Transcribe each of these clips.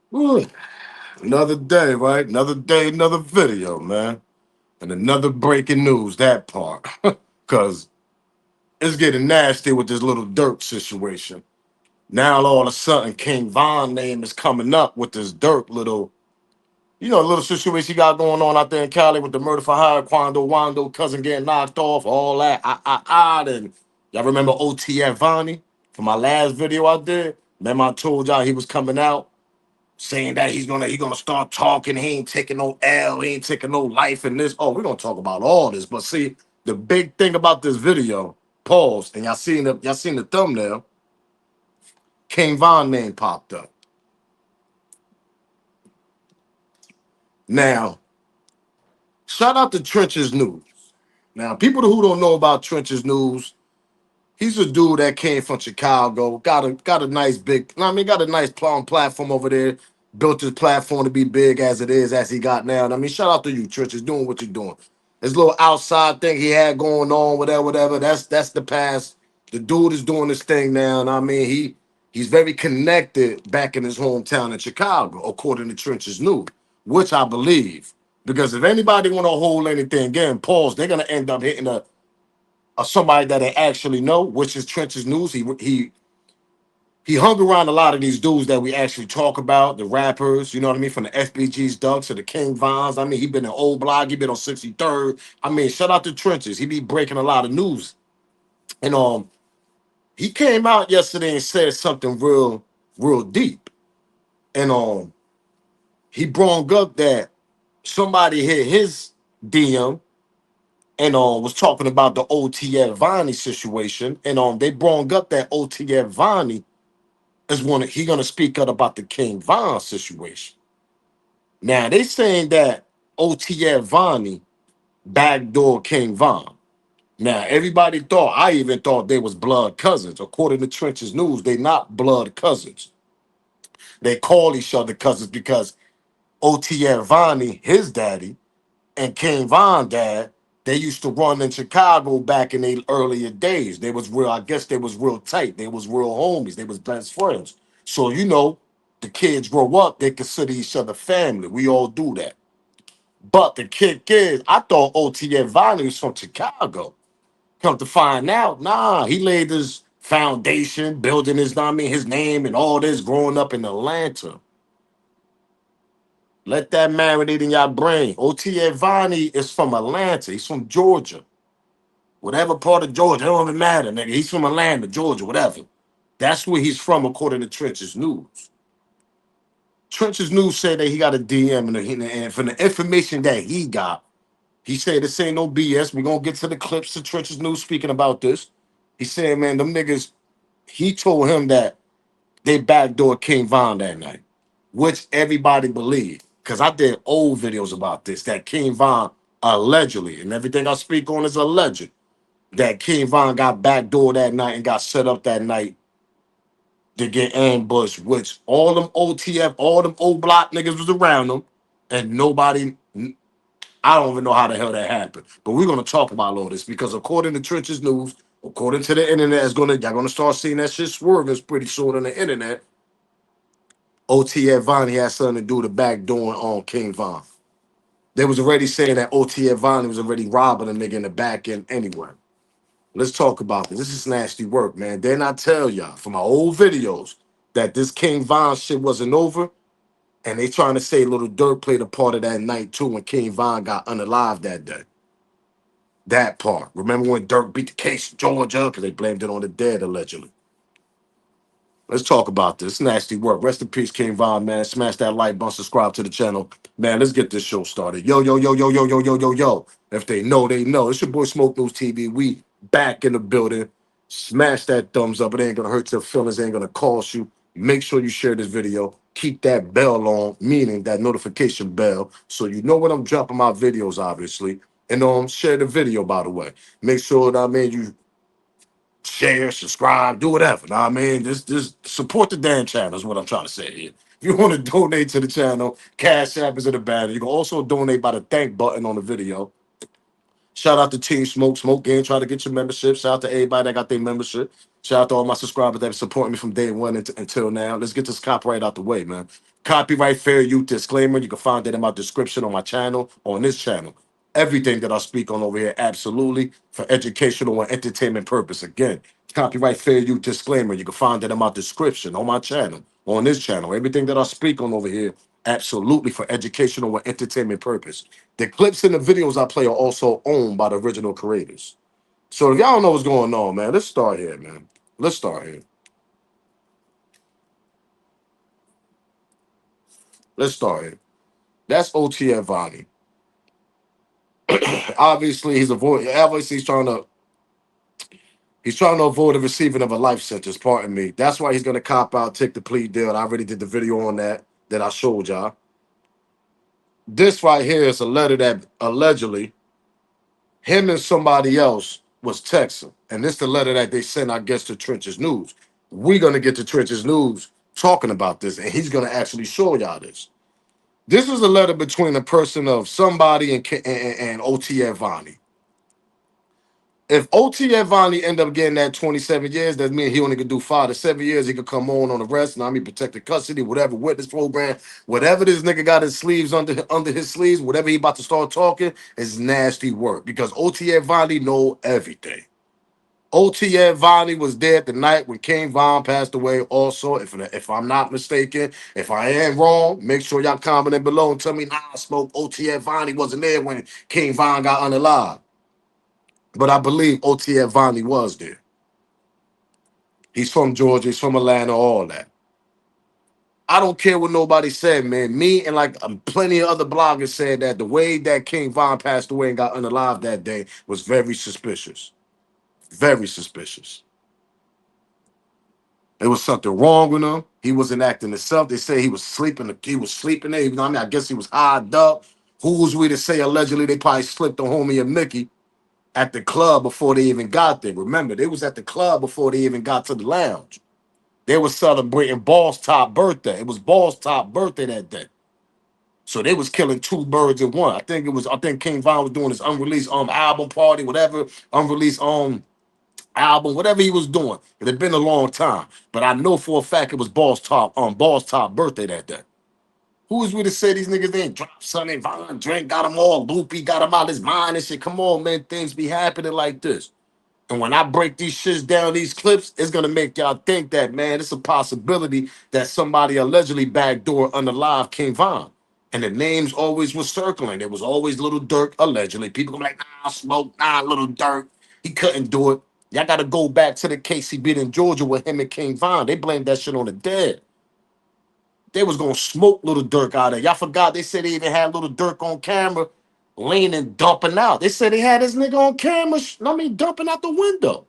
Whew. Another day, right? Another day, another video, man. And another breaking news, that part. Because it's getting nasty with this little Durk situation. Now all of a sudden, King Von name is coming up with this Durk little, little situation he got going on out there in Cali with the murder for hire, Quando, Wando, cousin getting knocked off, all that. And y'all remember OTF Vonnie from my last video I did? Remember I told y'all he was coming out saying that he gonna start talking. He ain't taking no L. He ain't taking no life in this. Oh, we're gonna talk about all this. But see, the big thing about this video, pause, and y'all seen the thumbnail. King Von name popped up. Now, shout out to Trenches News. Now, people who don't know about Trenches News, he's a dude that came from Chicago, got a nice big, got a nice platform over there. Built his platform to be big as it is, as he got now. And I mean, shout out to you, Trenches, doing what you're doing. His little outside thing he had going on, whatever. That's the past. The dude is doing this thing now, and I mean, he's very connected back in his hometown in Chicago, according to Trenches News, which I believe. Because if anybody want to hold anything again, pause, they're gonna end up hitting somebody that they actually know, which is Trench's News. He hung around a lot of these dudes that we actually talk about, the rappers, you know what I mean, from the FBG's Ducks to the King Vons. I mean, he been in Old Block, he been on 63rd. I mean, shout out to Trenches. He be breaking a lot of news. And he came out yesterday and said something real deep. And he brought up that somebody hit his DM and was talking about the OTF Vonnie situation. And they brought up that OTF Vonnie is he gonna speak up about the King Von situation. Now they saying that OTF Vonnie backdoor King Von. Now everybody thought, I even thought they was blood cousins. According to Trench's News, they not blood cousins. They call each other cousins because OTF Vonnie, his daddy, and King Von dad, they used to run in Chicago back in the earlier days. They was real, I guess they was real tight. They was real homies. They was best friends. So, the kids grow up, they consider each other family. We all do that. But the kick is, I thought OTF Vonnie was from Chicago. Come to find out, nah, he laid his foundation, building his name and all this growing up in Atlanta. Let that marinate in your brain. OTF Vonnie is from Atlanta. He's from Georgia. Whatever part of Georgia, it don't even matter, nigga. He's from Atlanta, Georgia, whatever. That's where he's from, according to Trench's News. Trench's News said that he got a DM, and from the information that he got, he said this ain't no BS. We're going to get to the clips of Trench's News speaking about this. He said, man, them niggas, he told him that they backdoor King Von that night, which everybody believed. Because I did old videos about this, that King Von allegedly, and everything I speak on is alleged, that King Von got backdoor that night and got set up that night to get ambushed, which all them OTF, all them old block niggas was around them, and nobody, I don't even know how the hell that happened. But we're gonna talk about all this because according to Trench's News, according to the internet, y'all gonna start seeing that shit swerving pretty soon on the internet. OTF Vonnie had something to do with the backdoor on King Von. They was already saying that OTF Vonnie was already robbing a nigga in the back end anyway. Let's talk about this. This is nasty work, man. Didn't I tell y'all from my old videos that this King Von shit wasn't over? And they trying to say Little Durk played a part of that night too when King Von got unalived that day. That part. Remember when Durk beat the case in Georgia? Because they blamed it on the dead, allegedly. Let's talk about this. Nasty work. Rest in peace, King Von, man. Smash that like button, subscribe to the channel. Man, let's get this show started. Yo. If they know, they know. It's your boy Smoke News TV. We back in the building. Smash that thumbs up. It ain't gonna hurt your feelings. It ain't gonna cost you. Make sure you share this video. Keep that bell on, meaning that notification bell, so you know when I'm dropping my videos, obviously. And share the video, by the way. Make sure that you share, subscribe, do whatever. Know what I mean? Just support the damn channel is what I'm trying to say here. If you want to donate to the channel, Cash App is in the banner. You can also donate by the thank button on the video. Shout out to Team Smoke. Smoke Game, try to get your membership. Shout out to everybody that got their membership. Shout out to all my subscribers that have supported me from day one until now. Let's get this copyright out the way, man. Copyright fair use disclaimer. You can find that in my description on my channel, on this channel. Everything that I speak on over here, absolutely for educational and entertainment purpose. Again, copyright fair use disclaimer. You can find that in my description on my channel, on this channel. Everything that I speak on over here, absolutely for educational and entertainment purpose. The clips and the videos I play are also owned by the original creators. So if y'all don't know what's going on, man, let's start here, man. Let's start here. Let's start here. That's OTF Vonnie. Obviously, he's trying to avoid the receiving of a life sentence. Pardon me. That's why he's gonna cop out, take the plea deal. And I already did the video on that I showed y'all. This right here is a letter that allegedly him and somebody else was texting, and this the letter that they sent, I guess, to Trenches News. We're gonna get to Trenches News talking about this, and he's gonna actually show y'all this. This is a letter between a person of somebody and OTF Vonnie. If OTF Vonnie end up getting that 27 years, that means he only could do 5 to 7 years. He could come on the rest. I mean, protected custody, whatever, witness program, whatever this nigga got his sleeves under his sleeves, whatever he about to start talking is nasty work because OTF Vonnie know everything. OTF Vonnie was there the night when King Von passed away. Also, if I'm not mistaken, if I am wrong, make sure y'all comment below and tell me, nah, I spoke. OTF Vonnie wasn't there when King Von got unalive. But I believe OTF Vonnie was there. He's from Georgia. He's from Atlanta, all that. I don't care what nobody said, man. Me and like plenty of other bloggers said that the way that King Von passed away and got unalive that day was very suspicious. Very suspicious. There was something wrong with him. He wasn't acting himself. They say he was sleeping. He was sleeping there. You know what I mean? I guess he was high up. Who was we to say allegedly they probably slipped on homie and Mickey at the club before they even got there? Remember, they was at the club before they even got to the lounge. They were celebrating Boss Top birthday. It was Boss Top birthday that day. So they was killing two birds in one. I think King Von was doing his unreleased album party, whatever, unreleased album, whatever he was doing. It had been a long time. But I know for a fact it was Boss Top birthday that day. Who is we to say these niggas ain't drop Sonny Von drink, got him all loopy, got him out his mind and shit? Come on, man, things be happening like this. And when I break these shits down, these clips, it's gonna make y'all think that, man, it's a possibility that somebody allegedly backdoor unalive King Von. And the names always was circling. There was always Little Durk, allegedly. People gonna be like, nah, smoke, nah, Little Durk. He couldn't do it. Y'all gotta go back to the case he beat in Georgia with him and King Von. They blamed that shit on the dead. They was gonna smoke Little Durk out of there. Y'all forgot they said they even had Little Durk on camera leaning, dumping out. They said they had this nigga on camera, dumping out the window.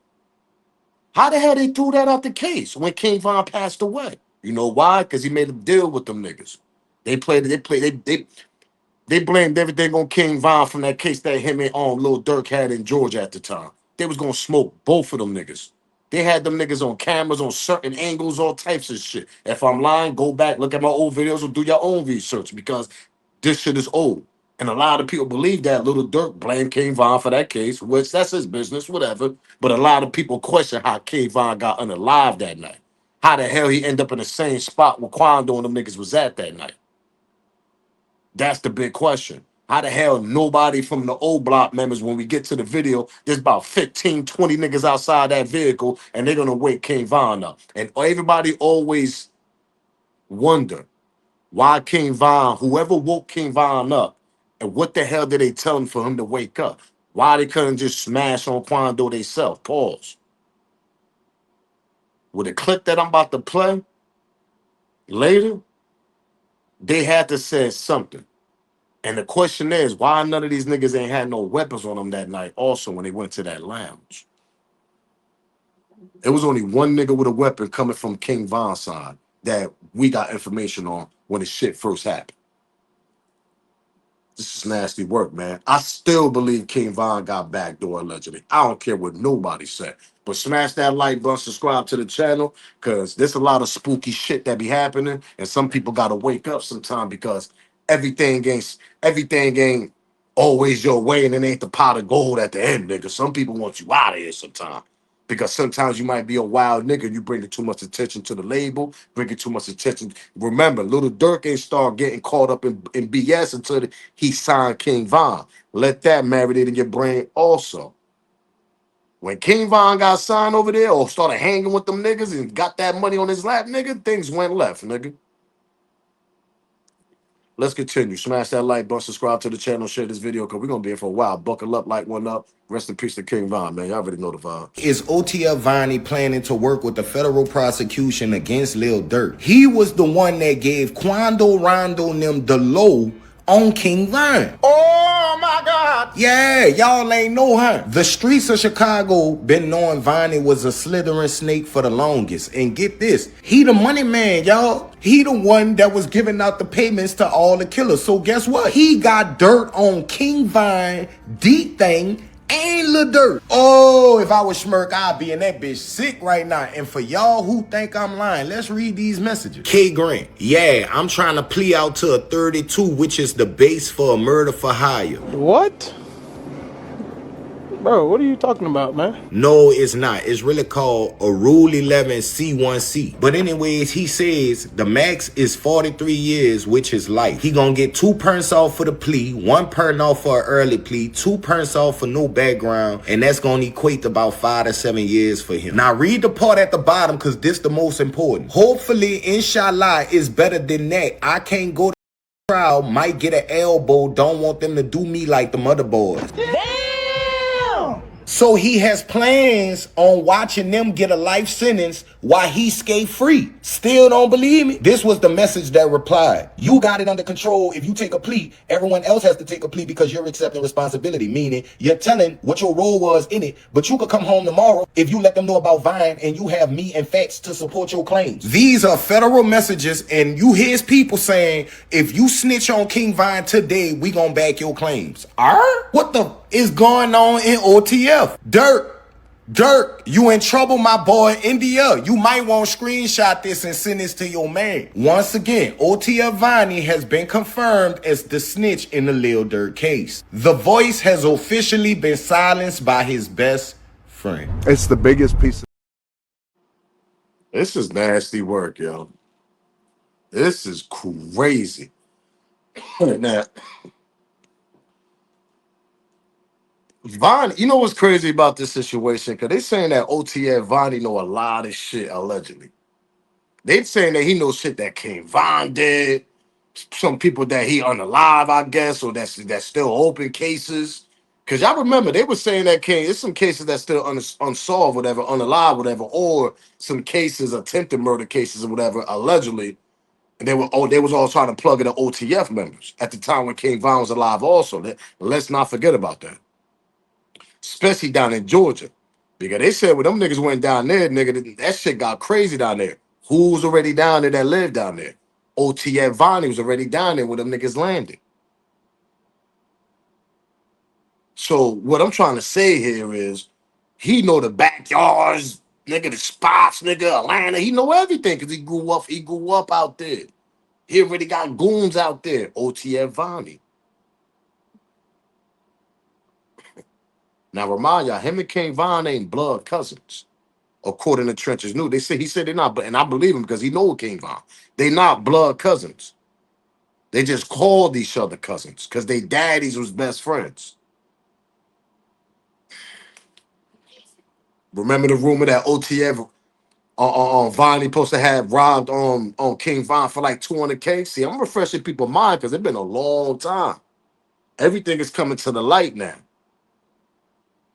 How the hell they threw that out the case when King Von passed away? You know why? Because he made a deal with them niggas. They blamed everything on King Von from that case that him and Lil Durk had in Georgia at the time. They was gonna smoke both of them niggas. They had them niggas on cameras on certain angles, all types of shit. If I'm lying, go back, look at my old videos, or do your own research because this shit is old. And a lot of people believe that Little Durk blamed King Von for that case, which that's his business, whatever. But a lot of people question how King Von got unalive that night. How the hell he end up in the same spot where Quando and them niggas was at that night? That's the big question. How the hell nobody from the old block members, when we get to the video, there's about 15, 20 niggas outside that vehicle, and they're gonna wake King Von up. And everybody always wonder why King Von, whoever woke King Von up, and what the hell did they tell him for him to wake up? Why they couldn't just smash on Quando themselves? Pause. With the clip that I'm about to play later, they had to say something. And the question is, why none of these niggas ain't had no weapons on them that night also when they went to that lounge? It was only one nigga with a weapon coming from King Von's side that we got information on when the shit first happened. This is nasty work, man. I still believe King Von got backdoor allegedly. I don't care what nobody said. But smash that like button, subscribe to the channel, because there's a lot of spooky shit that be happening, and some people gotta wake up sometime because everything ain't always your way, and it ain't the pot of gold at the end, nigga. Some people want you out of here sometime. Because sometimes you might be a wild nigga. You bring too much attention to the label, bringing too much attention. Remember, Little Durk ain't start getting caught up in BS until he signed King Von. Let that marinate in your brain also. When King Von got signed over there or started hanging with them niggas and got that money on his lap, nigga, things went left, nigga. Let's continue. Smash that like button, subscribe to the channel, share this video, because we're going to be here for a while. Buckle up, light one up. Rest in peace to King Von, man. Y'all already know the vibe. Is OTF Vonnie planning to work with the federal prosecution against Lil Durk? He was the one that gave Quando Rondo and them the low on King Von. Oh my God. Yeah, y'all ain't know her. The streets of Chicago been knowing Vonnie was a slithering snake for the longest. And get this, he the money man, y'all. He the one that was giving out the payments to all the killers. So guess what? He got dirt on King Von, D-Thing, and Lil Durk. Oh, if I was Schmirk, I'd be in that bitch sick right now. And for y'all who think I'm lying, let's read these messages. K Grant, yeah, I'm trying to plea out to a 32, which is the base for a murder for hire. What? Bro, what are you talking about, man? No, it's not. It's really called a Rule 11 C1C. But anyways, he says the max is 43 years, which is life. He gonna get 2 perks off for the plea, 1 perk off for an early plea, 2 perks off for no background, and that's gonna equate to about 5 to 7 years for him. Now read the part at the bottom, because this the most important. Hopefully, inshallah, is better than that. I can't go to trial, might get an elbow, don't want them to do me like the mother boys. So he has plans on watching them get a life sentence while he skate free. Still don't believe me? This was the message that replied. You got it under control. If you take a plea, everyone else has to take a plea because you're accepting responsibility. Meaning you're telling what your role was in it, but you could come home tomorrow if you let them know about Vine and you have me and facts to support your claims. These are federal messages, and you hear people saying, if you snitch on King Vine today, we gonna back your claims. What the is going on in OTF? Durk, you in trouble, my boy. India, you might want to screenshot this and send this to your man. Once again, OTF Vonnie has been confirmed as the snitch in the Lil Durk case. The voice has officially been silenced by his best friend. It's the biggest piece of... This is nasty work, yo. This is crazy. Now, Vonnie, you know what's crazy about this situation? Because they saying that OTF Vonnie know a lot of shit, allegedly. They saying that he knows shit that King Von did. Some people that he unalive, I guess, or that's still open cases. Because y'all remember, they were saying that King, there's some cases that's still unsolved, whatever, unalive, whatever, or some cases, attempted murder cases or whatever, allegedly. And they was all trying to plug in the OTF members at the time when King Von was alive also. Let's not forget about that. Especially down in Georgia. Because they said when them niggas went down there, nigga, that shit got crazy down there. Who was already down there that lived down there? OTF Vonnie was already down there when them niggas landed. So what I'm trying to say here is he know the backyards, nigga, the spots, nigga, Atlanta. He know everything because he grew up out there. He already got goons out there. OTF Vonnie. Now remind y'all, him and King Von ain't blood cousins. According to Trenches New. He said they're not, and I believe him because he know King Von. They not blood cousins. They just called each other cousins because they daddies was best friends. Remember the rumor that OTF Vonnie supposed to have robbed on King Von for like 200K? See, I'm refreshing people's mind because it's been a long time. Everything is coming to the light now.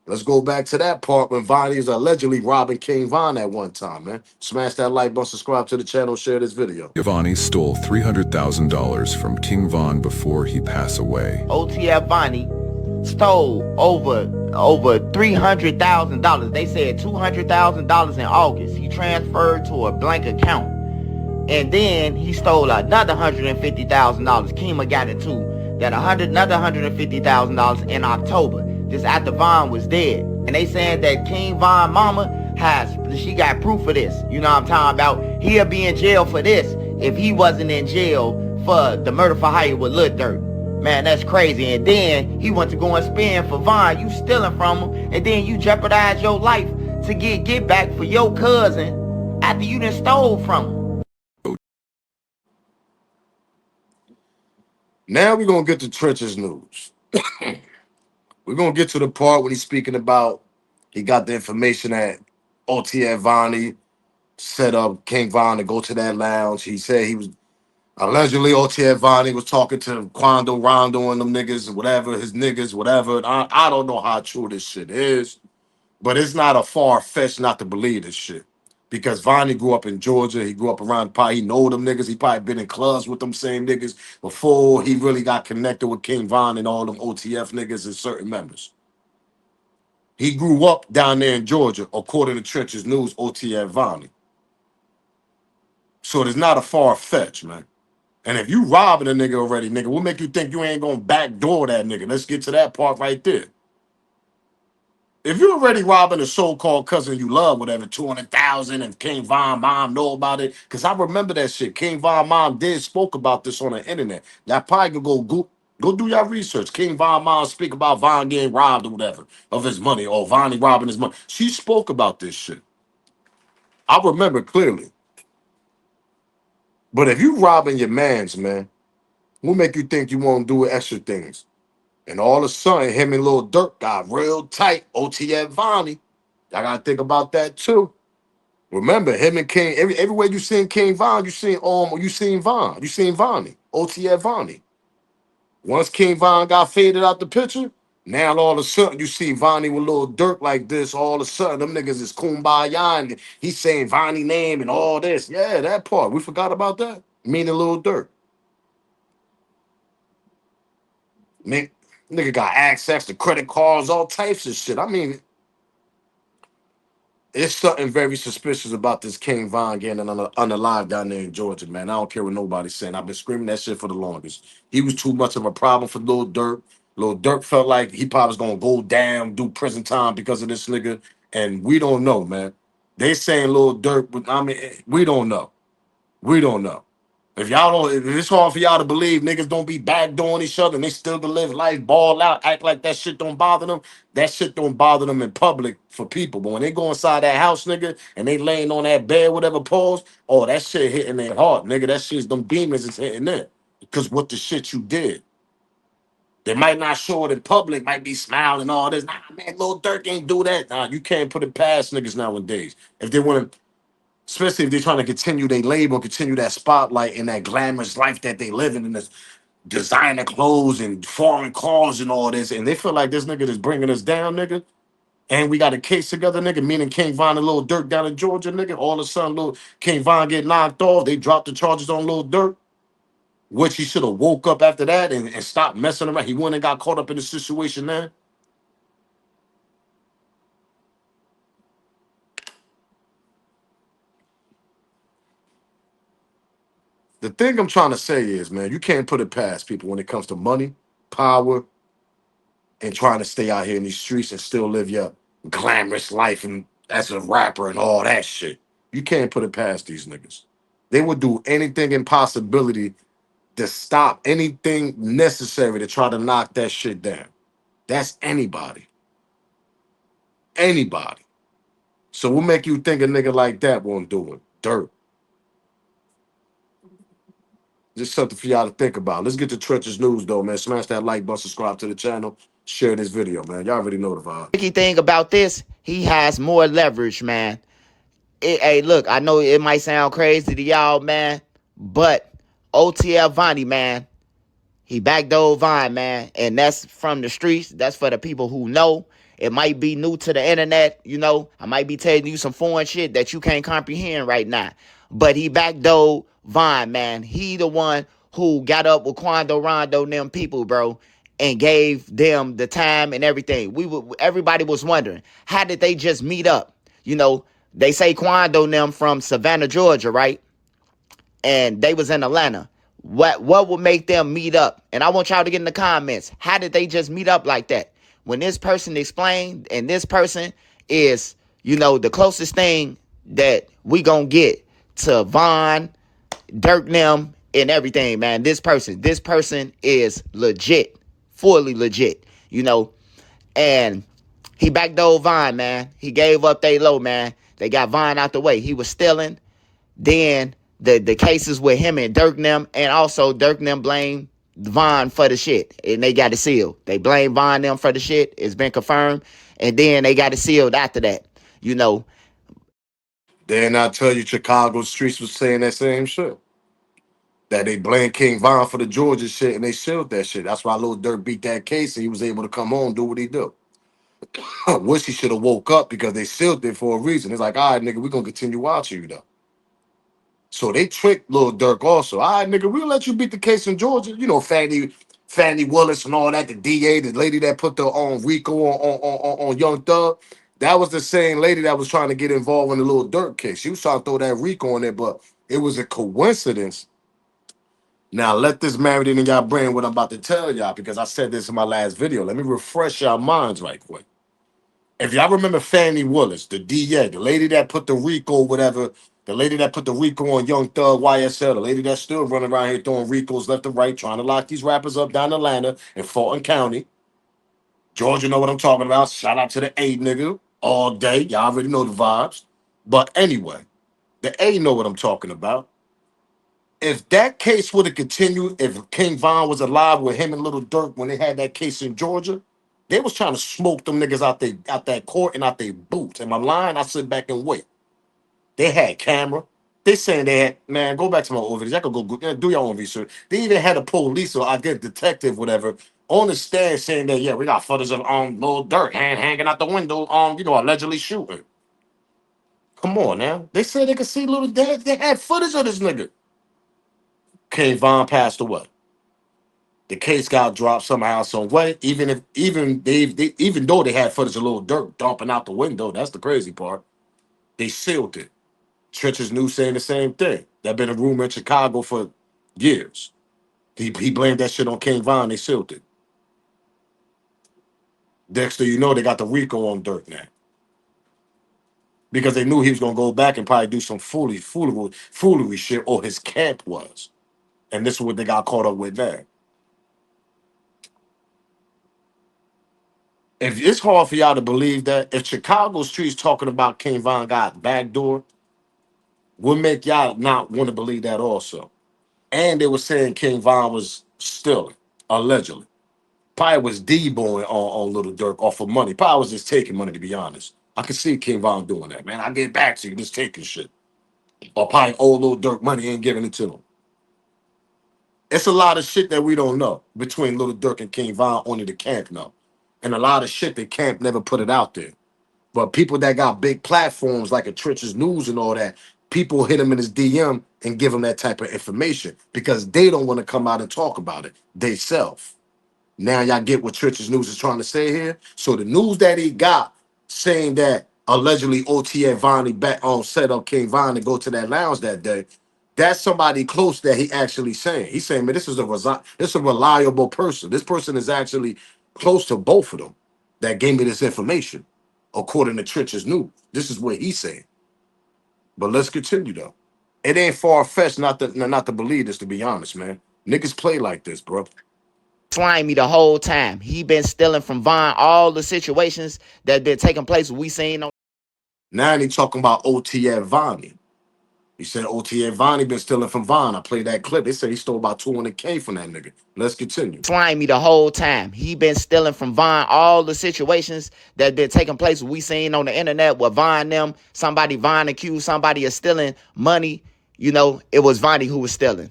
Let's go back to that part when Vonnie is allegedly robbing King Von at one time, man. Smash that like button, subscribe to the channel, share this video. Vonnie stole $300,000 from King Von before he passed away. OTF Vonnie stole over $300,000. They said $200,000 in August. He transferred to a blank account. And then he stole another $150,000. Kima got it too. Another $150,000 in October. This after Von was dead. And they saying that King Von mama she got proof of this. You know what I'm talking about? He'll be in jail for this if he wasn't in jail for the murder for hire with Lil Durk. Man, that's crazy. And then he went to go and spend for Von. You stealing from him, and then you jeopardize your life to get back for your cousin after you done stole from him. Now we're gonna get to Trench's news. We're gonna get to the part when he's speaking about he got the information that OTF Vonnie set up King Von to go to that lounge. He said he was allegedly OTF Vonnie was talking to Quando Rondo and them niggas, whatever, his niggas, whatever. I don't know how true this shit is, but it's not a far fetch not to believe this shit. Because Vonnie grew up in Georgia. He grew up around probably he know them niggas. He probably been in clubs with them same niggas before he really got connected with King Von and all them OTF niggas and certain members. He grew up down there in Georgia, according to Trench's News, OTF Vonnie. So it's not a far fetch, man. And if you robbing a nigga already, nigga, what make you think you ain't gonna backdoor that nigga? Let's get to that part right there. If you're already robbing a so-called cousin you love, whatever, 200,000, and King Von mom know about it, because I remember that shit. King Von mom did spoke about this on the internet. Y'all probably can go do your research. King Von mom speak about Von getting robbed or whatever of his money, or Vonnie robbing his money. She spoke about this shit. I remember clearly. But if you robbing your mans, man, what make you think you won't do extra things? And all of a sudden, him and Lil Durk got real tight. OTF Vonnie. Y'all gotta think about that too. Remember, him and King, everywhere you seen King Von, you seen Von. You seen Vonnie. OTF Vonnie. Once King Von got faded out the picture, now all of a sudden you see Vonnie with Lil Durk like this. All of a sudden, them niggas is kumbaya and he's saying Vonnie name and all this. Yeah, that part. We forgot about that. Meaning Lil Durk. Nigga got access to credit cards, all types of shit. I mean, it's something very suspicious about this King Von getting unalive down there in Georgia, man. I don't care what nobody's saying. I've been screaming that shit for the longest. He was too much of a problem for Lil Durk. Lil Durk felt like he probably was gonna go down, do prison time because of this nigga, and we don't know, man. They saying Lil Durk, but I mean, we don't know. We don't know. If y'all don't, if it's hard for y'all to believe niggas don't be backdooring each other and they still can live life, ball out, act like that shit don't bother them, that shit don't bother them in public for people. But when they go inside that house, nigga, and they laying on that bed, whatever pose, oh, that shit hitting their heart, nigga. That shit's them demons is hitting there. Because what the shit you did. They might not show it in public, might be smiling all this. Nah, man, Lil Durk ain't do that. Nah, you can't put it past niggas nowadays. If they want to, especially if they're trying to continue their label, continue that spotlight and that glamorous life that they live in this designer clothes and foreign cars and all this, and they feel like this nigga is bringing us down, nigga. And we got a case together, nigga, meaning King Von and Lil Durk down in Georgia, nigga. All of a sudden, Lil King Von get knocked off. They dropped the charges on Lil Durk, which he should have woke up after that and stopped messing around. He wouldn't have got caught up in the situation there. The thing I'm trying to say is, man, you can't put it past people when it comes to money, power, and trying to stay out here in these streets and still live your glamorous life and as a rapper and all that shit. You can't put it past these niggas. They would do anything in possibility to stop anything necessary to try to knock that shit down. That's anybody. Anybody. So what make you think a nigga like that won't do it? Dirt. Just something for y'all to think about. Let's get to Trench's News, though, man. Smash that like button, subscribe to the channel, share this video, man. Y'all already know the vibe. Tricky thing about this, he has more leverage, man. Hey, look, I know it might sound crazy to y'all, man, but OTF Vonnie, man, he backdoored Vine, man, and that's from the streets. That's for the people who know. It might be new to the internet, you know. I might be telling you some foreign shit that you can't comprehend right now. But he backdoored Vine, man. He the one who got up with Quando Rondo and them people, bro, and gave them the time and everything. Everybody was wondering, how did they just meet up? You know, they say Quando and them from Savannah, Georgia, right? And they was in Atlanta. What would make them meet up? And I want y'all to get in the comments. How did they just meet up like that? When this person explained, and this person is, you know, the closest thing that we gonna get to Von, Durk, them, and everything, man. This person is legit, fully legit, you know. And He backdoored Vine, man. He gave up they low, man. They got Vine out the way. He was stealing. Then the cases with him and Durk them, and also Durk them blame Vaughn for the shit, and they got it sealed. They blame Vaughn them for the shit. It's been confirmed, and then they got it sealed after that. You know, Then I tell you, Chicago streets was saying that same shit. That they blamed King Von for the Georgia shit and they sealed that shit. That's why Lil Durk beat that case and he was able to come on and do what he do. Wish he should have woke up because they sealed it for a reason. It's like, all right, nigga, we're gonna continue watching you though. So they tricked Lil Durk also. All right, nigga, we'll let you beat the case in Georgia. You know, Fannie Willis and all that, the DA, the lady that put the Rico on Young Thug. That was the same lady that was trying to get involved in the Lil Durk case. She was trying to throw that Rico on there, but it was a coincidence. Now, let this marinate in y'all brain what I'm about to tell y'all because I said this in my last video. Let me refresh y'all minds right quick. If y'all remember Fannie Willis, the DA, the lady that put the Rico, whatever, the lady that put the Rico on Young Thug, YSL, the lady that's still running around here throwing Ricos left and right, trying to lock these rappers up down Atlanta in Fulton County. Georgia know what I'm talking about. Shout out to the A nigga all day. Y'all already know the vibes. But anyway, the A know what I'm talking about. If that case would have continued, if King Von was alive with him and Little Durk when they had that case in Georgia, they was trying to smoke them niggas out that court and out their boots. Am I lying? I sit back and wait. They had camera. They saying they had, man, go back to my old videos. I could do your own research. They even had a police or I get detective, whatever, on the stand saying that, yeah, we got footage of Lil Durk hanging out the window, allegedly shooting. Come on now. They said they could see little dad. They had footage of this nigga. King Von passed away. The case got dropped somehow, some way. Even though they had footage of Lil Durk dumping out the window, that's the crazy part. They sealed it. Churches knew saying the same thing. That been a rumor in Chicago for years. He blamed that shit on King Von. They sealed it. Dexter, you know they got the Rico on Durk now because they knew he was gonna go back and probably do some foolery shit, or his camp was, and this is what they got caught up with there. If it's hard for y'all to believe that, if Chicago streets talking about King Von got backdoor, will make y'all not want to believe that also. And they were saying King Von was stealing, allegedly. Probably was D-boying on Little Durk off of money. Probably was just taking money, to be honest. I could see King Von doing that, man. I get back to you, just taking shit. Or probably owe Little Durk money, ain't giving it to him. It's a lot of shit that we don't know between Little Durk and King Von, only the camp know. And a lot of shit that camp never put it out there. But people that got big platforms like a Trenches News and all that, people hit him in his DM and give him that type of information because they don't want to come out and talk about it they self. Now y'all get what Trenches News is trying to say here. So the news that he got saying that allegedly OTF Vonnie back on set up King Von to go to that lounge that day, that's somebody close that he actually saying. He's saying, man, this is a reliable person. This person is actually close to both of them that gave me this information, according to Trenches News. This is what he's saying. But let's continue though. It ain't far fetched not to believe this, to be honest, man. Niggas play like this, bro. slimy the whole time. He been stealing from Vaughn all the situations that been taking place. We seen on. Now they talking about OTF Vonnie. He said OTF Vonnie been stealing from Von. I played that clip. They said he stole about 200K from that nigga. Let's continue. Slimy the whole time. He been stealing from Vaughn all the situations that been taking place. We seen on the internet where Vaughn accused somebody of stealing money. You know, it was Vonnie who was stealing.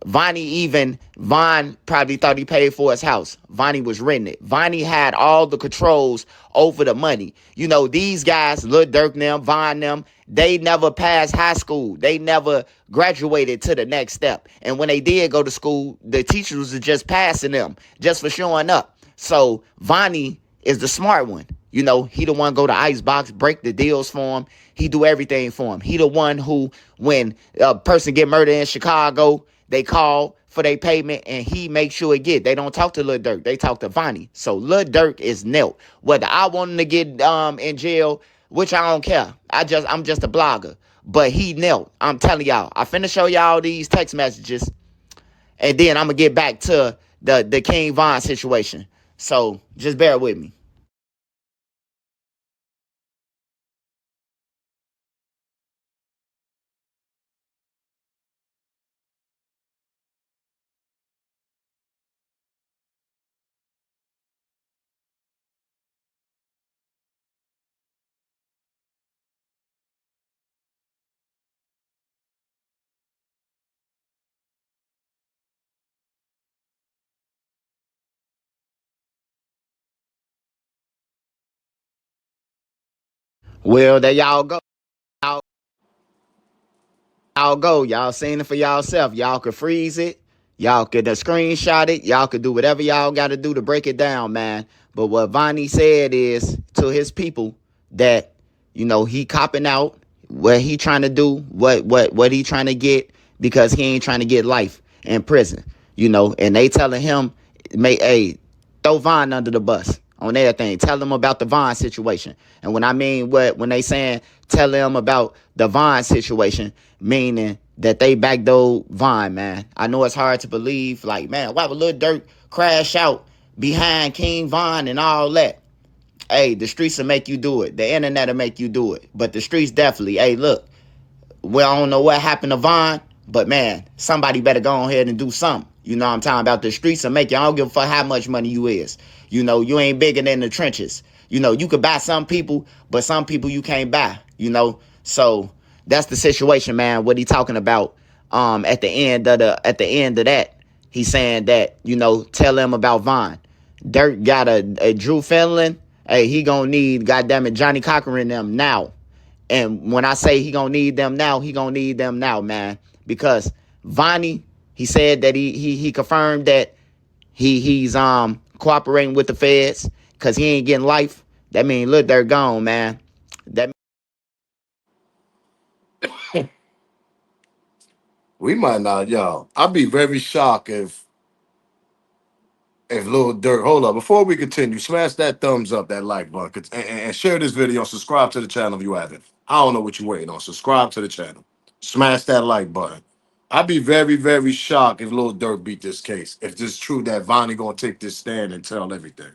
Von probably thought he paid for his house. Vonnie was renting it. Vonnie had all the controls over the money. You know, these guys, Lil Durk them, Von them, they never passed high school. They never graduated to the next step. And when they did go to school, the teachers were just passing them just for showing up. So Vonnie is the smart one. You know, he the one go to Icebox, break the deals for him. He do everything for him. He the one who, when a person get murdered in Chicago, they call for their payment and he makes sure it get. They don't talk to Lil Durk. They talk to Vonnie. So Lil Durk is knelt. Whether I want him to get in jail, which I don't care. I'm just a blogger. But he knelt. I'm telling y'all. I finna show y'all these text messages. And then I'm gonna get back to the King Von situation. So just bear with me. Well, there y'all go. Y'all go. Y'all seen it for y'allself. Y'all could freeze it. Y'all could screenshot it. Y'all could do whatever y'all got to do to break it down, man. But what Vonnie said is to his people that, he copping out what he trying to do, what he trying to get, because he ain't trying to get life in prison, and they telling him, hey, throw Von under the bus on everything. Tell them about the Von situation. And when they saying tell them about the Von situation, meaning that they backdoored Von, man. I know it's hard to believe, like, man, why would Lil Durk crash out behind King Von and all that? Hey, the streets will make you do it. The internet will make you do it. But the streets definitely, hey, look, I don't know what happened to Von, but man, somebody better go ahead and do something. You know what I'm talking about? The streets will make you. I don't give a fuck how much money you is. You ain't bigger than the trenches. You could buy some people, but some people you can't buy. So that's the situation, man. What he talking about? At the end of that, he's saying that tell them about Von. Durk got a Drew Finland. Hey, he gonna need goddamn it Johnny Cochran and them now. And when I say he gonna need them now, he gonna need them now, man. Because Vonnie, he said that he confirmed that he's cooperating with the feds because he ain't getting life. That mean look, they're gone, man. That We might not, y'all. I'd be very shocked if Lil Durk, hold up, before we continue, smash that thumbs up, that like button, and share this video. Subscribe to the channel if you haven't. I don't know what you're waiting on. Subscribe to the channel. Smash that like button. I'd be very, very shocked if Lil Durk beat this case. If it's true that Vonnie gonna take this stand and tell everything.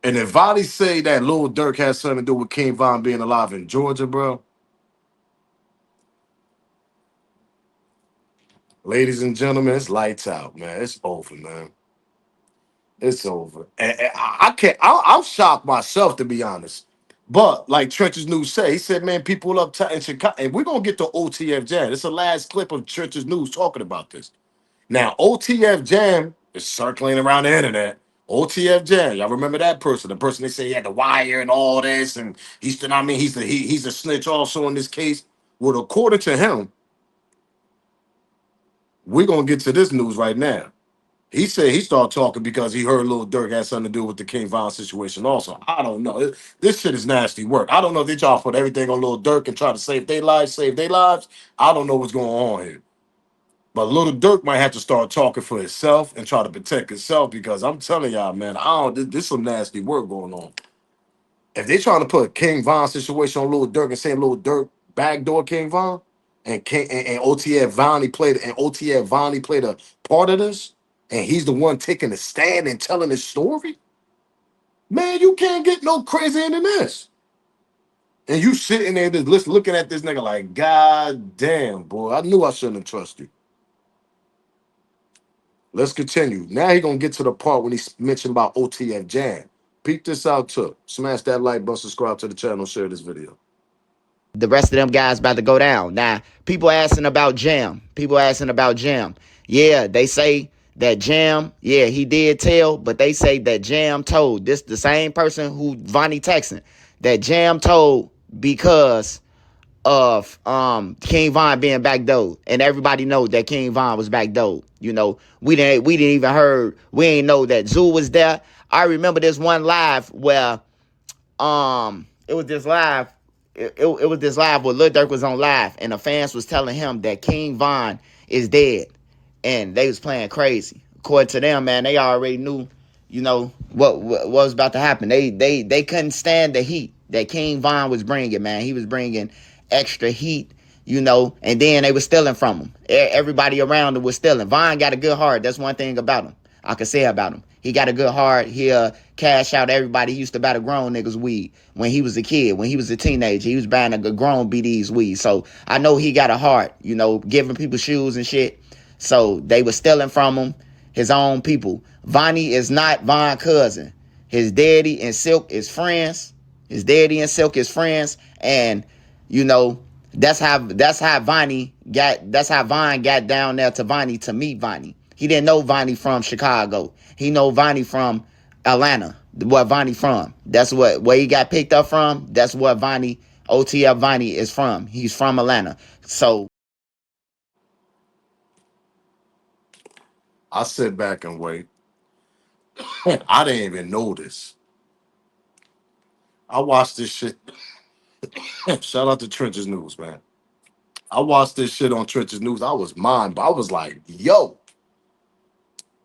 And if Vonnie say that Lil Durk has something to do with King Von being alive in Georgia, bro, ladies and gentlemen, it's lights out, man. It's over, man. It's over. And I can't. I'm shocked myself, to be honest. But like Trench's News say, he said, "Man, people up in Chicago, and we're gonna get to OTF Jam. It's the last clip of Trench's News talking about this. Now, OTF Jam is circling around the internet. OTF Jam, y'all remember that person? The person they say he had the wire and all this, and he's a snitch also in this case. Well, according to him, we're gonna get to this news right now. He said he started talking because he heard Lil Durk had something to do with the King Von situation also. I don't know. This shit is nasty work. I don't know if they try to put everything on Lil Durk and try to save their lives, I don't know what's going on here. But Lil Durk might have to start talking for himself and try to protect himself, because I'm telling y'all, man, this some nasty work going on. If they trying to put King Von situation on Lil Durk and saying Lil Durk backdoor King Von and OTF Vonnie played a part of this, and he's the one taking the stand and telling his story, man, you can't get no crazier than this. And you sitting there just looking at this nigga like, God damn, boy, I knew I shouldn't have trusted you. Let's continue. Now he gonna get to the part when he mentioned about OTF Jam. Peep this out too. Smash that like button, subscribe to the channel, share this video. the rest of them guys about to go down. Now, people asking about Jam. Yeah, they say that Jam, yeah, he did tell, but they say that Jam told. This the same person who Vonnie texting. That Jam told because of King Von being backdoored. And everybody knows that King Von was backdoored. We didn't we ain't know that Zoo was there. I remember this one live where it was this live. It was this live where Lil Durk was on live, and the fans was telling him that King Von is dead, and they was playing crazy. According to them, man, they already knew, what was about to happen. They couldn't stand the heat that King Von was bringing, man. He was bringing extra heat, and then they were stealing from him. Everybody around him was stealing. Von got a good heart. That's one thing about him I can say about him. He got a good heart. He'll cash out everybody. He used to buy the grown niggas weed when he was a kid. When he was a teenager, he was buying a grown BD's weed. So I know he got a heart, giving people shoes and shit. So they were stealing from him, his own people. Vonnie is not Von's cousin. His daddy and Silk is friends. And, that's how Von got down there to Vonnie to meet Vonnie. He didn't know Vonnie from Chicago. He know Vonnie from Atlanta. What Vonnie from? That's where he got picked up from. That's what Vonnie OTF Vonnie is from. He's from Atlanta. So I sit back and wait. I didn't even know this. I watched this shit. Shout out to Trenches News, man. I watched this shit on Trenches News. I was but I was like, yo.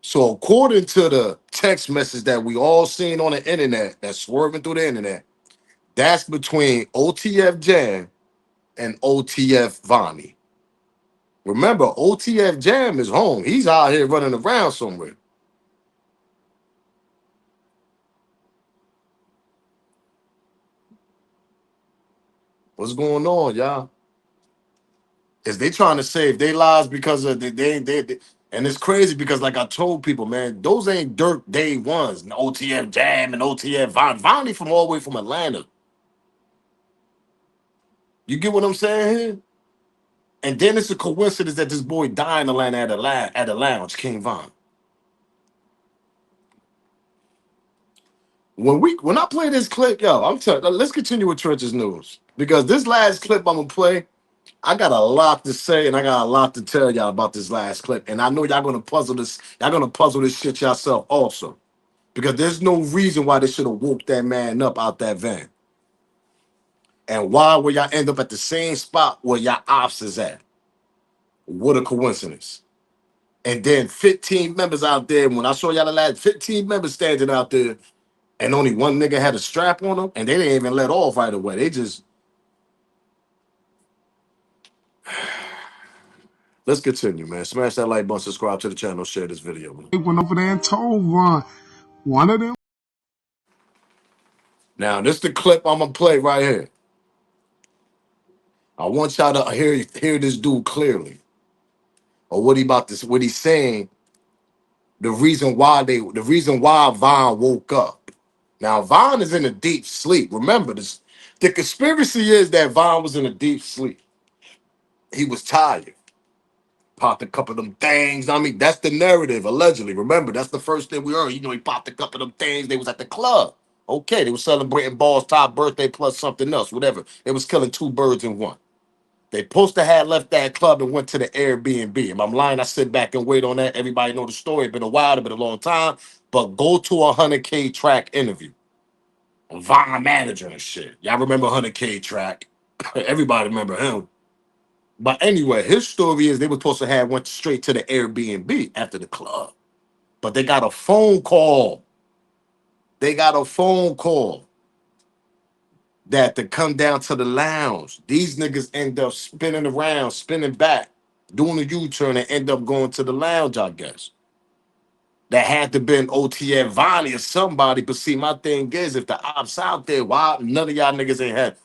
So according to the text message that we all seen on the internet, that's swerving through the internet, that's between OTF Jam and OTF Vonnie. Remember, OTF Jam is home. He's out here running around somewhere. What's going on, y'all? Is they trying to save their lives because of they and it's crazy because like I told people, man, those ain't Durk day ones. OTF Jam and OTF Vonnie from all the way from Atlanta. You get what I'm saying here? And then it's a coincidence that this boy died in Atlanta at a lounge, King Von. When I play this clip, yo, I'm telling. Let's continue with Trenches News because this last clip I'm gonna play, I got a lot to say and I got a lot to tell y'all about this last clip, and I know y'all gonna puzzle this. Y'all gonna puzzle this shit yourself also because there's no reason why they should have woke that man up out that van, and why will y'all end up at the same spot where y'all ops is at? What a coincidence! And then 15 members out there. When I saw y'all the last 15 members standing out there, and only one nigga had a strap on them, and they didn't even let off right away. They just let's continue, man. Smash that like button, subscribe to the channel, share this video, man. They went over there and told one of them. Now, this the clip I'm gonna play right here. I want y'all to hear this dude clearly, or what he's saying. The reason why Von woke up. Now, Von is in a deep sleep. Remember this. The conspiracy is that Von was in a deep sleep. He was tired. Popped a couple of them things. I mean, that's the narrative, allegedly. Remember, that's the first thing we heard. You know, he popped a couple of them things. They was at the club. Okay, they were celebrating Ball's top birthday plus something else, whatever. They was killing two birds in one. They supposed to have left that club and went to the Airbnb. If I'm lying, I sit back and wait on that. Everybody know the story. It's been a while, it's been a long time. But go to a 100K track interview. Von manager and shit. Y'all remember 100K track? Everybody remember him. But anyway, his story is they were supposed to have went straight to the Airbnb after the club. But they got a phone call. They got a phone call that to come down to the lounge. These niggas end up spinning around, spinning back, doing a U-turn and end up going to the lounge, I guess. That had to been OTF Vonnie or somebody. But see, my thing is, if the ops out there, why none of y'all niggas ain't had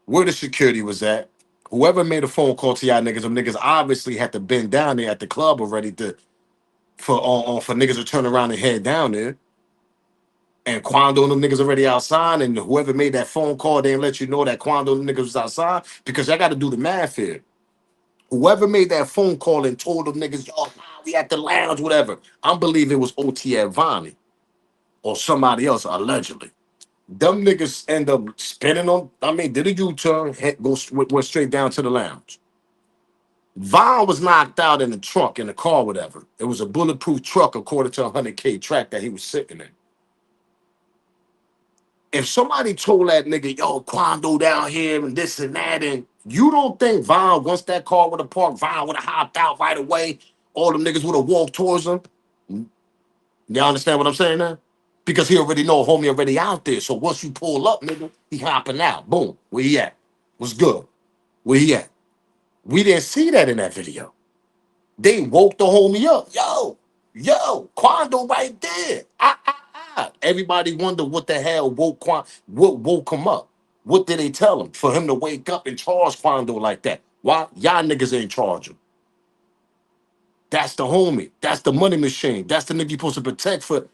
where the security was at? Whoever made a phone call to y'all niggas, them niggas obviously had to been down there at the club already for niggas to turn around and head down there. And Quando and them niggas already outside, and whoever made that phone call, they didn't let you know that Quando and them niggas was outside because y'all got to do the math here. Whoever made that phone call and told them niggas, yo, we at the lounge, whatever. I'm believing it was OTF Vonnie or somebody else, allegedly. Them niggas end up spinning on, did a U-turn, went straight down to the lounge. Von was knocked out in the trunk, in the car, whatever. It was a bulletproof truck, according to a 100K track that he was sitting in. If somebody told that nigga, yo, Quando down here and this and that, and you don't think Von, once that car would have parked, Von would have hopped out right away, all them niggas would have walked towards him? Y'all understand what I'm saying now? Because he already know homie already out there. So once you pull up, nigga, he hopping out. Boom. Where he at? What's good? Where he at? We didn't see that in that video. They woke the homie up. Yo, Quando right there. Everybody wonder what the hell what woke him up. What did they tell him for him to wake up and charge Quando like that? Why y'all niggas ain't charge him? That's the homie. That's the money machine. That's the nigga you supposed to protect for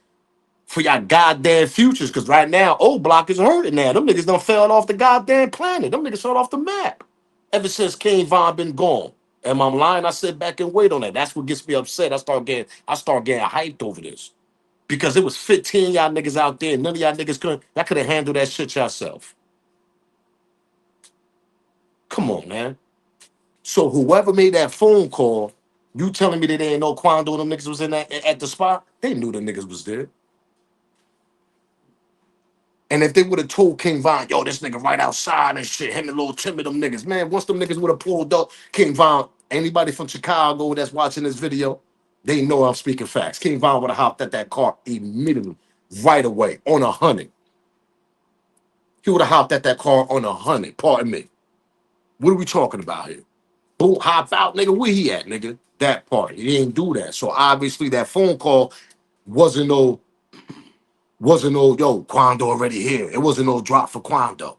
y'all goddamn futures. Cause right now, old block is hurting now. Them niggas done fell off the goddamn planet. Them niggas fell off the map. Ever since King Von been gone. Am I lying? I sit back and wait on that. That's what gets me upset. I start getting hyped over this. Because it was 15 y'all niggas out there. None of y'all niggas could have handled that shit yourself. Come on, man. So whoever made that phone call, you telling me that they ain't know Quando and them niggas was in that at the spot? They knew the niggas was there. And if they would have told King Von, yo, this nigga right outside and shit, him and Lil Tim and them niggas, man, once them niggas would have pulled up, King Von, anybody from Chicago that's watching this video, they know I'm speaking facts. King Von would have hopped at that car immediately, right away, on 100. He would have hopped at that car on 100, pardon me. What are we talking about here? Boom, hop out, nigga, where he at, nigga? That part, he didn't do that. So obviously that phone call wasn't no, yo, Quando already here. It wasn't no drop for Quando.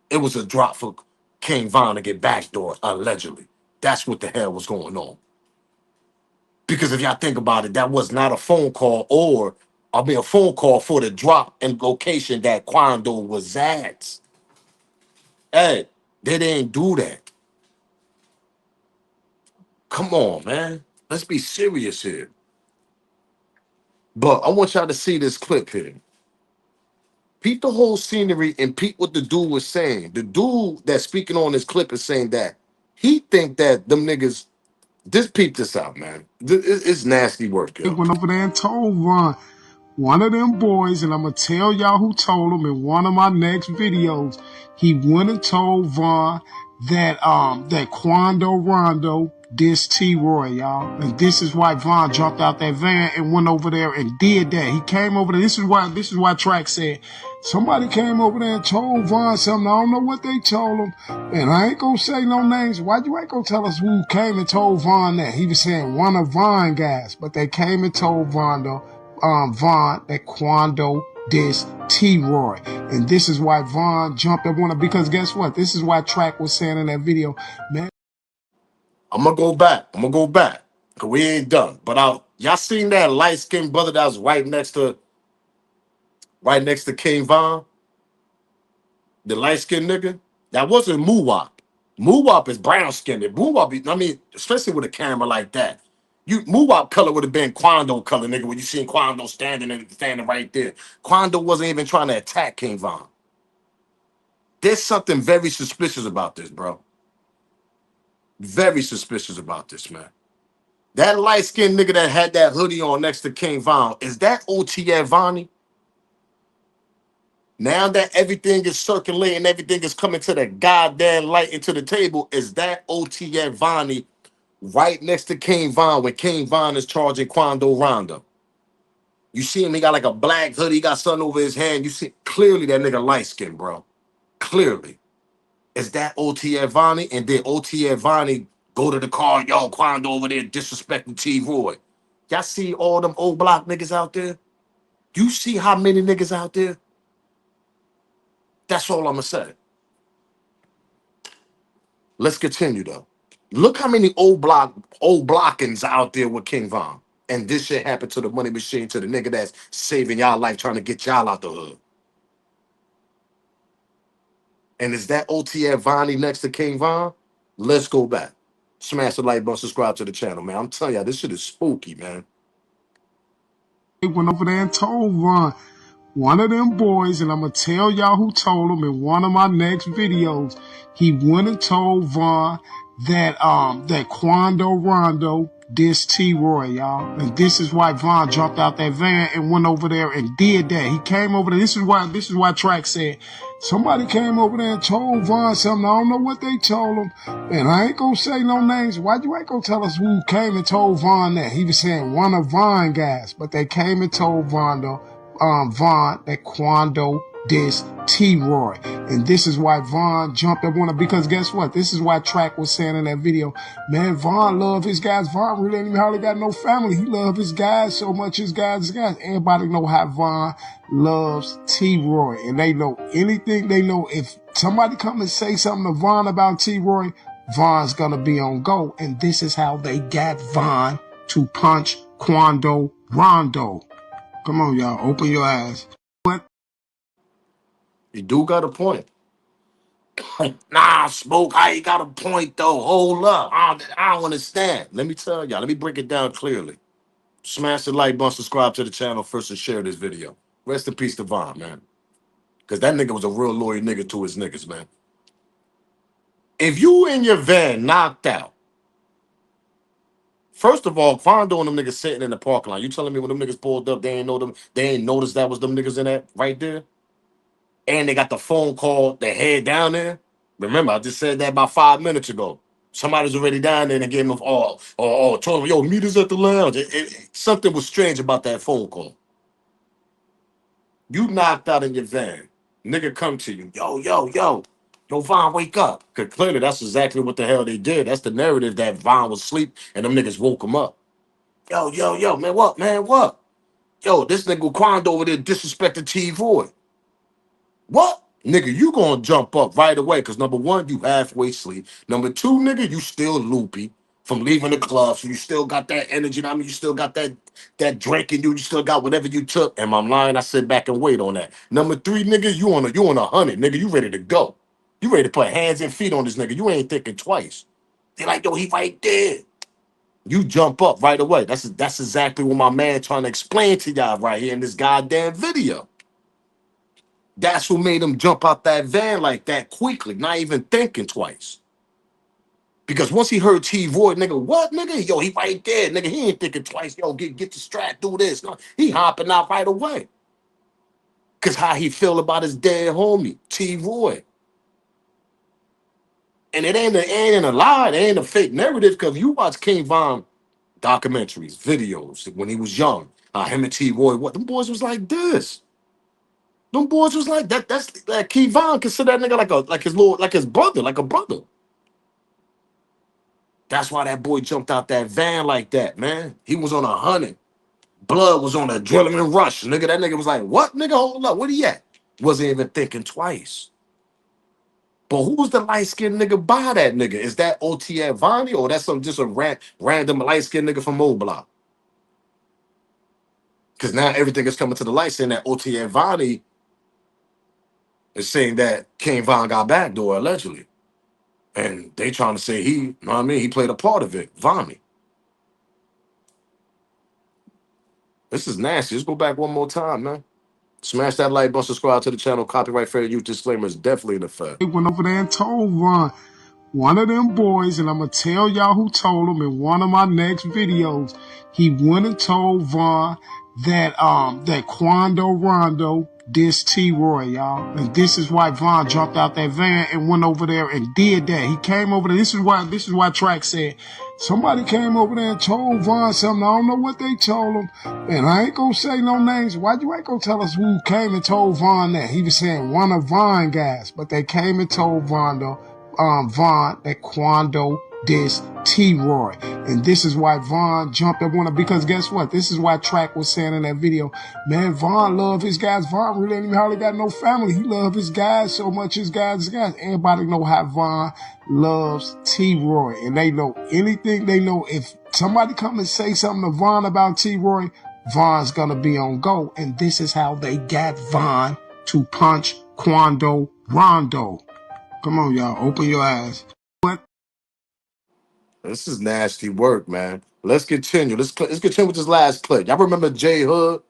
It was a drop for King Von to get backdoor, allegedly. That's what the hell was going on. Because if y'all think about it, that was not a phone call a phone call for the drop and location that Quando was at. Hey, they didn't do that. Come on, man. Let's be serious here. But I want y'all to see this clip here. Peep the whole scenery and peep what the dude was saying. The dude that's speaking on this clip is saying that he think that them niggas. Just peep this out, man. It's nasty work, yo. Went over there and told Von, one of them boys, and I'm going to tell y'all who told him in one of my next videos. He went and told Von that Quando Rondo dissed T-Roy, y'all. And this is why Von jumped out that van and went over there and did that. He came over there. This is why Track said, somebody came over there and told Von something. I don't know what they told him. And I ain't gonna say no names. Why you ain't gonna tell us who came and told Von that? He was saying one of Von guys, but they came and told Von that Quando dissed T-Roy. And this is why Von jumped up on it, because guess what? This is why Track was saying in that video, man. I'm gonna go back. Cause we ain't done. But y'all seen that light-skinned brother that was right next to King Von? The light-skinned nigga? That wasn't Muwop. Muwop is brown-skinned. Especially with a camera like that. Muwop color would have been Quando color, nigga, when you seen Quando standing right there. Quando wasn't even trying to attack King Von. There's something very suspicious about this, bro. Very suspicious about this, man. That light-skinned nigga that had that hoodie on next to King Von, is that OTF Vonnie? Now that everything is circulating, everything is coming to the goddamn light into the table, is that OTF Vonnie right next to King Von when King Von is charging Quando Rondo? You see him, he got like a black hoodie, he got something over his hand. You see, clearly that nigga light-skinned, bro. Clearly. Is that OTF Vonnie? And then OTF Vonnie go to the car, yo, Quando over there disrespecting T-Roy. Y'all see all them old block niggas out there? You see how many niggas out there? That's all I'm gonna say. Let's continue though. Look how many old blockings out there with King Von. And this shit happened to the money machine, to the nigga that's saving y'all life, trying to get y'all out the hood. And is that OTF Vonnie next to King Von? Let's go back. Smash the like button, subscribe to the channel, man. I'm telling y'all, this shit is spooky, man. Went over there and told Von, one of them boys, and I'm going to tell y'all who told him in one of my next videos. He went and told Von that Quando Rondo dissed T-Roy, y'all. And this is why Von jumped out that van and went over there and did that. He came over there. This is why Track said, somebody came over there and told Von something. I don't know what they told him. And I ain't gonna say no names. Why you ain't gonna tell us who came and told Von that? He was saying one of Von guys, but they came and told Von that Quando dissed T-Roy. And this is why Von jumped up on it, because guess what? This is why Track was saying in that video, man, Von love his guys. Von really ain't even hardly got no family. He love his guys so much, his guys. Everybody know how Von loves T-Roy. And they know anything. They know if somebody come and say something to Von about T-Roy, Von's gonna be on go. And this is how they got Von to punch Quando Rondo. Come on, y'all. Open your eyes. What? You do got a point. Nah, Smoke, how you got a point, though? Hold up. I don't understand. Let me tell y'all. Let me break it down clearly. Smash the like button, subscribe to the channel first, and share this video. Rest in peace to Von, man. Because that nigga was a real loyal nigga to his niggas, man. If you in your van knocked out, first of all, Fondo and them niggas sitting in the parking lot. You telling me when them niggas pulled up, they ain't know them, they ain't noticed that was them niggas in that right there? And they got the phone call, they head down there. Remember, I just said that about 5 minutes ago. Somebody's already down there and gave them told them, yo, meet us at the lounge. Something was strange about that phone call. You knocked out in your van. Nigga come to you. Yo, Von, wake up. Because clearly that's exactly what the hell they did. That's the narrative that Von was asleep and them niggas woke him up. Yo, man, what, man, what? Yo, this nigga Quando over there disrespected T-Void. What? Nigga, you gonna jump up right away because number one, you halfway sleep. Number two, nigga, you still loopy from leaving the club. So you still got that energy. I mean, you still got that drink in you. You still got whatever you took. And I'm lying, I sit back and wait on that. Number three, nigga, you on a 100, nigga. You ready to go. You ready to put hands and feet on this nigga. You ain't thinking twice. They like, yo, he right there. You jump up right away. That's exactly what my man trying to explain to y'all right here in this goddamn video. That's what made him jump out that van like that quickly, not even thinking twice. Because once he heard T Void, nigga, what, nigga? Yo, he right there, nigga. He ain't thinking twice. Yo, get the strap, do this. No, he hopping out right away. Cause how he feel about his dead homie, T Void. And it ain't a lie, it ain't a fake narrative. Cause you watch King Von documentaries, videos when he was young. Him and T Void, what them boys was like this. Them boys was like that. That's like King Von consider that nigga like his brother, like a brother. That's why that boy jumped out that van like that, man. He was on 100. Blood was on an adrenaline rush. Nigga, that nigga was like, what? Nigga, hold up. Where he at? Wasn't even thinking twice. But who was the light-skinned nigga by that nigga? Is that OTF Vonnie or that's just a random light-skinned nigga from Old Block? Because now everything is coming to the light saying that OTF Vonnie is saying that King Von got backdoor, allegedly. And they trying to say he, you know what I mean? He played a part of it, Vonnie. This is nasty. Let's go back one more time, man. Smash that like button, subscribe to the channel. Copyright fair use disclaimer is definitely in effect. They went over there and told Von, one of them boys, and I'm going to tell y'all who told him in one of my next videos, he went and told Von that Quando Rondo dissed T-Roy, y'all. And this is why Von jumped out that van and went over there and did that. He came over there. This is why Track said, somebody came over there and told Von something. I don't know what they told him. And I ain't gonna say no names. Why you ain't gonna tell us who came and told Von that? He was saying one of Von guys, but they came and told Von that Quando dissed T-Roy. And this is why Von jumped up on it, because guess what? This is why Track was saying in that video, man, Von love his guys. Von really ain't even hardly got no family. He love his guys so much, his guys. Everybody know how Von loves T-Roy. And they know anything they know. If somebody come and say something to Von about T-Roy, Von's gonna be on go. And this is how they got Von to punch Quando Rondo. Come on, y'all. Open your eyes. This is nasty work, man. Let's continue. Let's continue with this last clip. Y'all remember J Hood?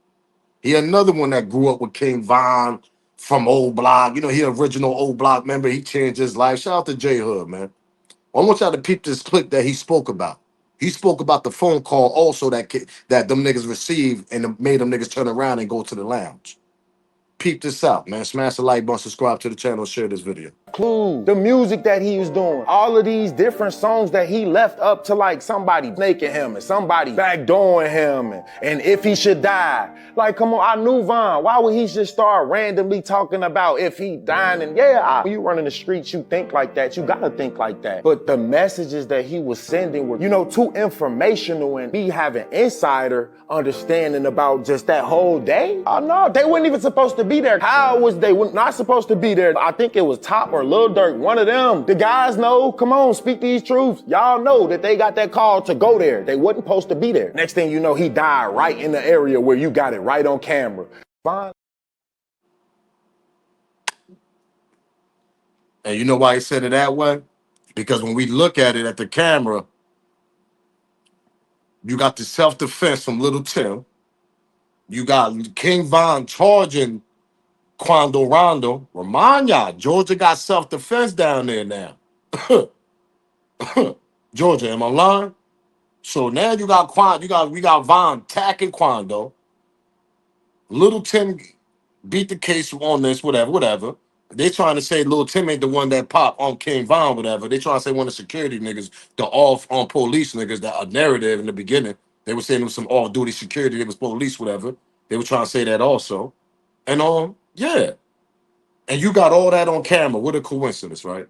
He another one that grew up with King Von from Old Block. You know, he original Old Block member. He changed his life. Shout out to J Hood, man. I want y'all to peep this clip that he spoke about. He spoke about the phone call also that them niggas received and made them niggas turn around and go to the lounge. Peep this out, man. Smash the like button, subscribe to the channel, share this video. The music that he was doing, all of these different songs that he left up to like somebody making him and somebody backdooring him and if he should die. Like, come on, I knew Von. Why would he just start randomly talking about if he dying? And when you run in the streets, you think like that. You gotta think like that. But the messages that he was sending were, too informational and me having insider understanding about just that whole day. Oh no, they weren't even supposed to be there. How was they not supposed to be there? I think it was Top or Lil Durk, one of them. The guys know, come on, speak these truths. Y'all know that they got that call to go there. They wasn't supposed to be there. Next thing you know, he died right in the area where you got it right on camera. Fine. And you know why he said it that way? Because when we look at it at the camera, You got the self-defense from Little Tim. You got King Von charging Quando Rondo. Remind y'all, Georgia got self-defense down there now. Georgia, am I lying? So now you got we got Von attacking Quando. Little Tim beat the case on this, whatever. They trying to say Little Tim ain't the one that popped on King Von, whatever. They trying to say one of the security niggas, the off on police niggas, that a narrative in the beginning. They were saying it was some off-duty security, it was police, whatever. They were trying to say that also. And yeah. And you got all that on camera. What a coincidence, right?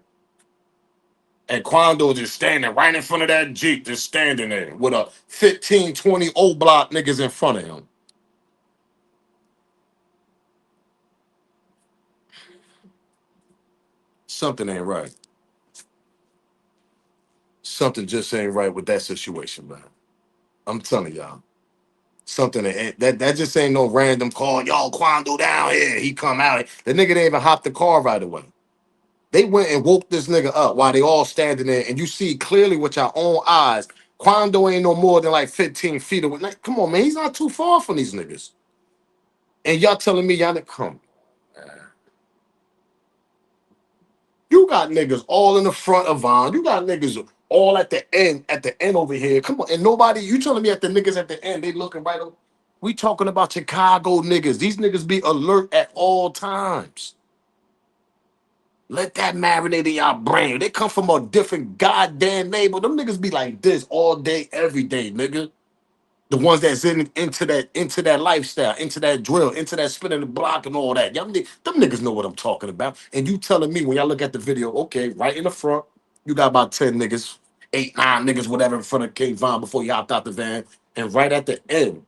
And Quando just standing right in front of that Jeep, just standing there with a 15, 20 old block niggas in front of him. Something ain't right. Something just ain't right with that situation, man. I'm telling y'all. Something that just ain't no random call. Yo, Quando down here. He come out. The nigga didn't even hop the car right away. They went and woke this nigga up while they all standing there, and you see clearly with your own eyes, Quando ain't no more than like 15 feet away. Like, come on, man. He's not too far from these niggas. And y'all telling me y'all come. You got niggas all in the front of Von. You got niggas all at the end over here. Come on. And nobody, you telling me at the niggas at the end, they looking right over. We talking about Chicago niggas. These niggas be alert at all times. Let that marinate in y'all brain. They come from a different goddamn neighborhood. Them niggas be like this all day, every day, nigga. The ones that's into that lifestyle, into that drill, into that spinning the block and all that. Them niggas know what I'm talking about. And you telling me when y'all look at the video, okay, right in the front, you got about 10 niggas, 8, 9 niggas, whatever, in front of King Von before he hopped out the van. And right at the end,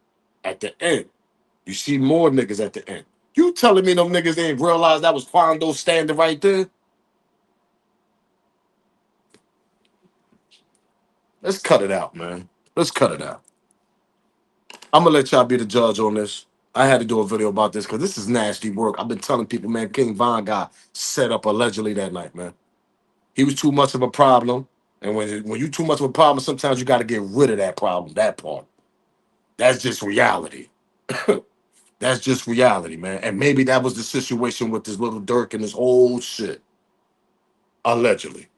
you see more niggas at the end. You telling me them niggas ain't realize that was Quando standing right there? Let's cut it out, man. Let's cut it out. I'm gonna let y'all be the judge on this. I had to do a video about this because this is nasty work. I've been telling people, man, King Von got set up allegedly that night, man. He was too much of a problem. And when you too much of a problem, sometimes you got to get rid of that problem, that part. That's just reality. That's just reality, man. And maybe that was the situation with this little Durk and this whole shit. Allegedly.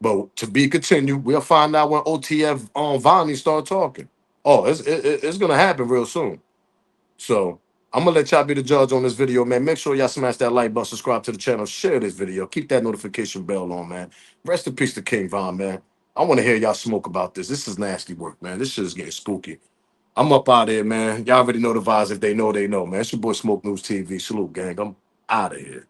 But to be continued, we'll find out when OTF on Vonnie start talking. Oh, it's gonna happen real soon. So I'm gonna let y'all be the judge on this video, man. Make sure y'all smash that like button, subscribe to the channel, share this video, keep that notification bell on, man. Rest in peace to King Von, man. I want to hear y'all smoke about this. This is nasty work, man. This shit is getting spooky. I'm up out here, man. Y'all already know the vibes. If they know, they know, man. It's your boy Smoke News TV. Salute, gang. I'm out of here.